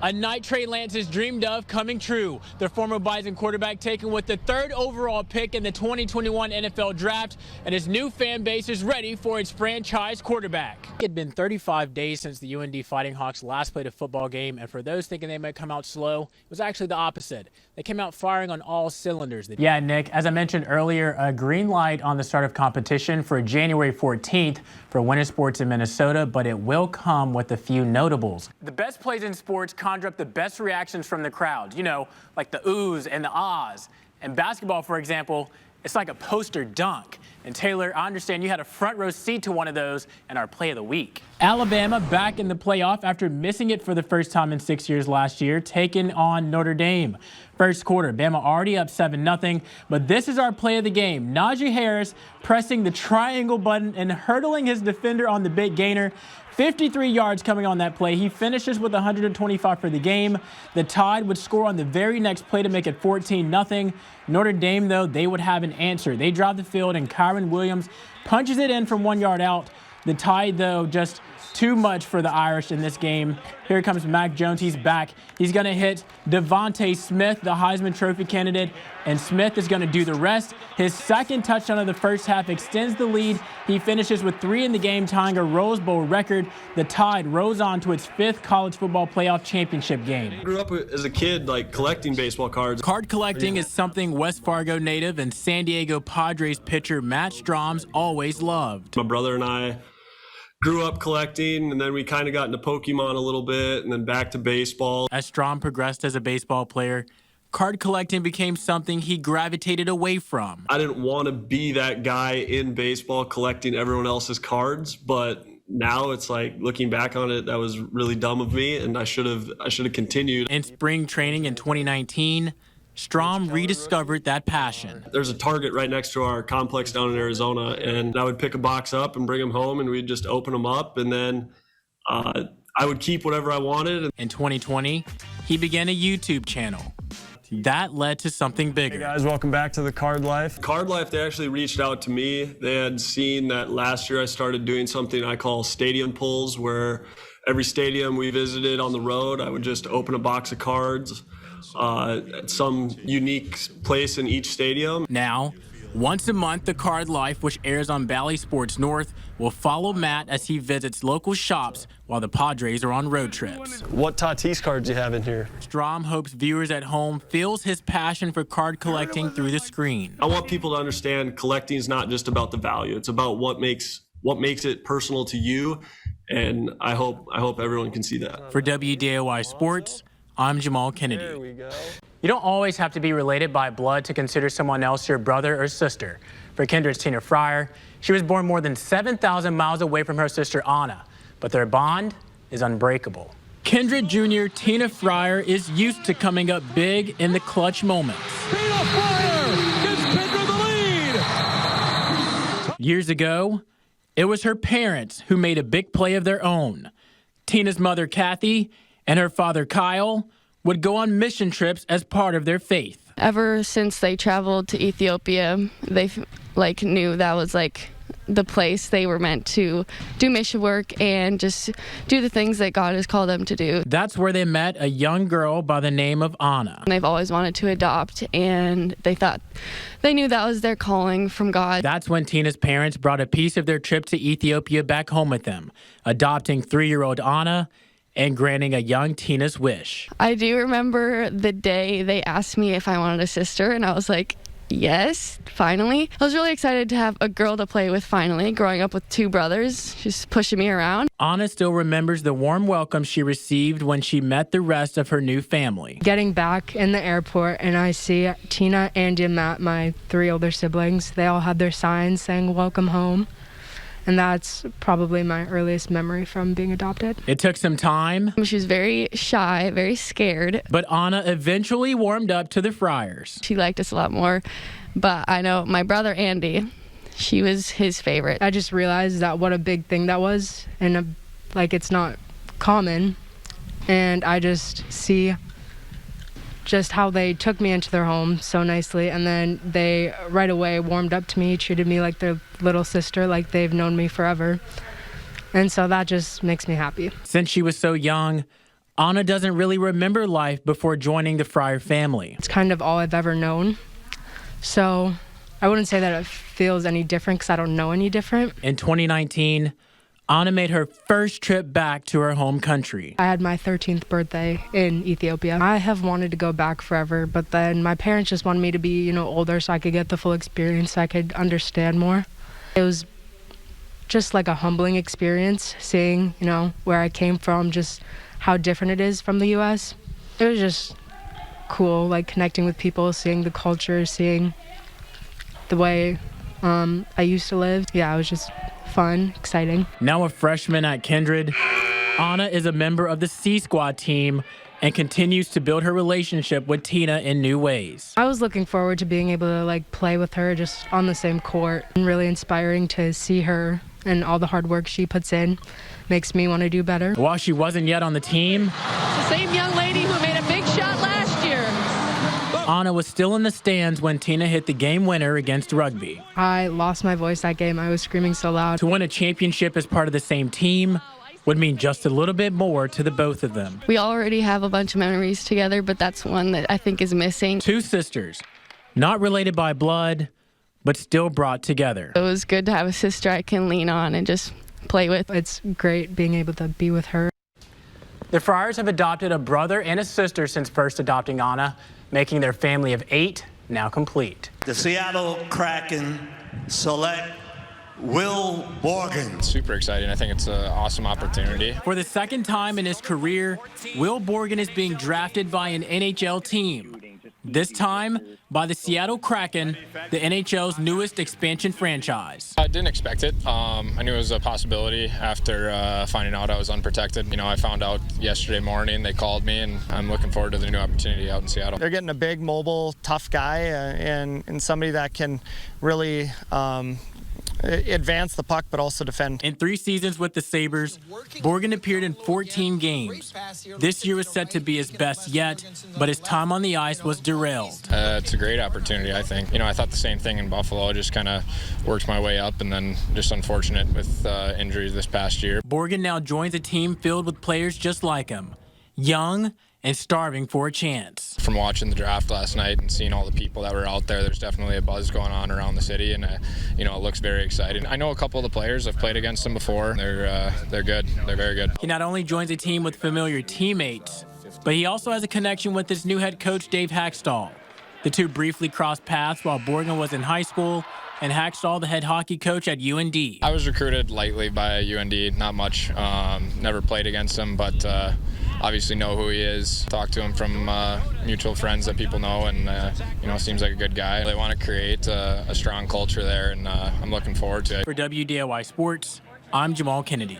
A night Trey Lance has dreamed of coming true. The former Bison quarterback taken with the 3rd overall pick in the 2021 NFL Draft, and his new fan base is ready for its franchise quarterback. It had been 35 days since the UND Fighting Hawks last played a football game, and for those thinking they might come out slow, it was actually the opposite. They came out firing on all cylinders. Yeah, Nick, as I mentioned earlier, a green light on the start of competition for January 14th for winter sports in Minnesota, but it will come with a few notables. The best plays in sports conjure up the best reactions from the crowd, you know, like the oohs and the ahs. And basketball, for example, it's like a poster dunk. And Taylor, I understand you had a front row seat to one of those in our play of the week. Alabama back in the playoff after missing it for the first time in 6 years last year, taking on Notre Dame. First quarter, Bama already up 7-0, but this is our play of the game. Najee Harris pressing the triangle button and hurdling his defender on the big gainer. 53 yards coming on that play. He finishes with 125 for the game. The Tide would score on the very next play to make it 14-0. Notre Dame, though, they would have an answer. They drive the field, and Kyron Williams punches it in from 1 yard out. The Tide, though, just too much for the Irish in this game. Here comes Mac Jones. He's back. He's going to hit Devontae Smith, the Heisman Trophy candidate, and Smith is going to do the rest. His second touchdown of the first half extends the lead. He finishes with 3 in the game, tying a Rose Bowl record. The Tide rose on to its 5th college football playoff championship game. I grew up as a kid, like, collecting baseball cards. Card collecting is something West Fargo native and San Diego Padres pitcher Matt Strom's always loved. My brother and I grew up collecting, and then we kind of got into Pokemon a little bit, and then back to baseball. As Strom progressed as a baseball player, card collecting became something he gravitated away from. I didn't want to be that guy in baseball collecting everyone else's cards, but now it's like, looking back on it, that was really dumb of me, and I should have continued. In spring training in 2019, Strom rediscovered that passion. There's a Target right next to our complex down in Arizona, and I would pick a box up and bring them home, and we'd just open them up, and then I would keep whatever I wanted. In 2020, he began a YouTube channel. That led to something bigger. Hey guys, welcome back to the Card Life. Card Life, they actually reached out to me. They had seen that last year I started doing something I call stadium pulls, where every stadium we visited on the road, I would just open a box of cards at some unique place in each stadium. Now, once a month, the Card Life, which airs on Bally Sports North, will follow Matt as he visits local shops while the Padres are on road trips. What Tatis cards do you have in here? Strom hopes viewers at home feels his passion for card collecting through the screen. I want people to understand collecting is not just about the value. It's about what makes it personal to you, and I hope everyone can see that. For WDAY Sports, I'm Jahmal Kennedy. There we go. You don't always have to be related by blood to consider someone else your brother or sister. For Kindred's Tina Fryer, she was born more than 7,000 miles away from her sister Anna, but their bond is unbreakable. Kindred Jr. Tina Fryer is used to coming up big in the clutch moments. Tina Fryer gives Kindred the lead. Years ago, it was her parents who made a big play of their own. Tina's mother, Kathy, and her father, Kyle, would go on mission trips as part of their faith. Ever since they traveled to Ethiopia, they knew that was the place they were meant to do mission work and just do the things that God has called them to do. That's where they met a young girl by the name of Anna. They've always wanted to adopt, and they knew that was their calling from God. That's when Tina's parents brought a piece of their trip to Ethiopia back home with them, adopting 3-year-old Anna and granting a young Tina's wish. I do remember the day they asked me if I wanted a sister, and I was like, yes, finally. I was really excited to have a girl to play with finally, growing up with 2 brothers, just pushing me around. Anna still remembers the warm welcome she received when she met the rest of her new family. Getting back in the airport and I see Tina, Andy, and Matt, my 3 older siblings, they all had their signs saying welcome home. And that's probably my earliest memory from being adopted. It took some time. She was very shy, very scared. But Anna eventually warmed up to the Fryers. She liked us a lot more. But I know my brother, Andy, she was his favorite. I just realized that what a big thing that was. And it's not common. And I just see just how they took me into their home so nicely, and then they right away warmed up to me, treated me like their little sister, like they've known me forever. And so that just makes me happy. Since she was so young, Anna doesn't really remember life before joining the Fryer family. It's kind of all I've ever known. So I wouldn't say that it feels any different because I don't know any different. In 2019, Anna made her first trip back to her home country. I had my 13th birthday in Ethiopia. I have wanted to go back forever, but then my parents just wanted me to be, older so I could get the full experience, so I could understand more. It was just like a humbling experience, seeing, where I came from, just how different it is from the U.S. It was just cool, like connecting with people, seeing the culture, seeing the way I used to live. Yeah, it was just fun, exciting. Now a freshman at Kindred, Anna is a member of the C Squad team and continues to build her relationship with Tina in new ways. I was looking forward to being able to play with her just on the same court, and really inspiring to see her and all the hard work she puts in. Makes me want to do better. While she wasn't yet on the team, It's the same young lady who made a big shot last year. Anna was still in the stands when Tina hit the game winner against Rugby. I lost my voice that game. I was screaming so loud. To win a championship as part of the same team would mean just a little bit more to the both of them. We already have a bunch of memories together, but that's one that I think is missing. Two sisters, not related by blood, but still brought together. It was good to have a sister I can lean on and just play with. It's great being able to be with her. The Friars have adopted a brother and a sister since first adopting Anna, making their family of 8 now complete. The Seattle Kraken select Will Borgen. Super exciting. I think it's an awesome opportunity. For the second time in his career, Will Borgen is being drafted by an NHL team. This time by the Seattle Kraken, the NHL's newest expansion franchise. I didn't expect it. I knew it was a possibility after finding out I was unprotected. I found out yesterday morning. They called me, and I'm looking forward to the new opportunity out in Seattle. They're getting a big, mobile, tough guy and somebody that can really advance the puck, but also defend. In 3 seasons with the Sabres, Borgen appeared in 14 games. This year was set to be his best yet, but his time on the ice was derailed. It's a great opportunity, I think. I thought the same thing in Buffalo. Just kind of worked my way up, and then just unfortunate with injuries this past year. Borgen now joins a team filled with players just like him, young and starving for a chance. From watching the draft last night and seeing all the people that were out there, there's definitely a buzz going on around the city, and it looks very exciting. I know a couple of the players. I've played against them before. They're good. They're very good. He not only joins a team with familiar teammates, but he also has a connection with his new head coach, Dave Hackstall. The two briefly crossed paths while Borgen was in high school, and Hackstall, the head hockey coach at UND. I was recruited lightly by UND, not much. Never played against him, but obviously know who he is. Talked to him from mutual friends that people know, and seems like a good guy. They want to create a strong culture there, and I'm looking forward to it. For WDAY Sports, I'm Jahmal Kennedy.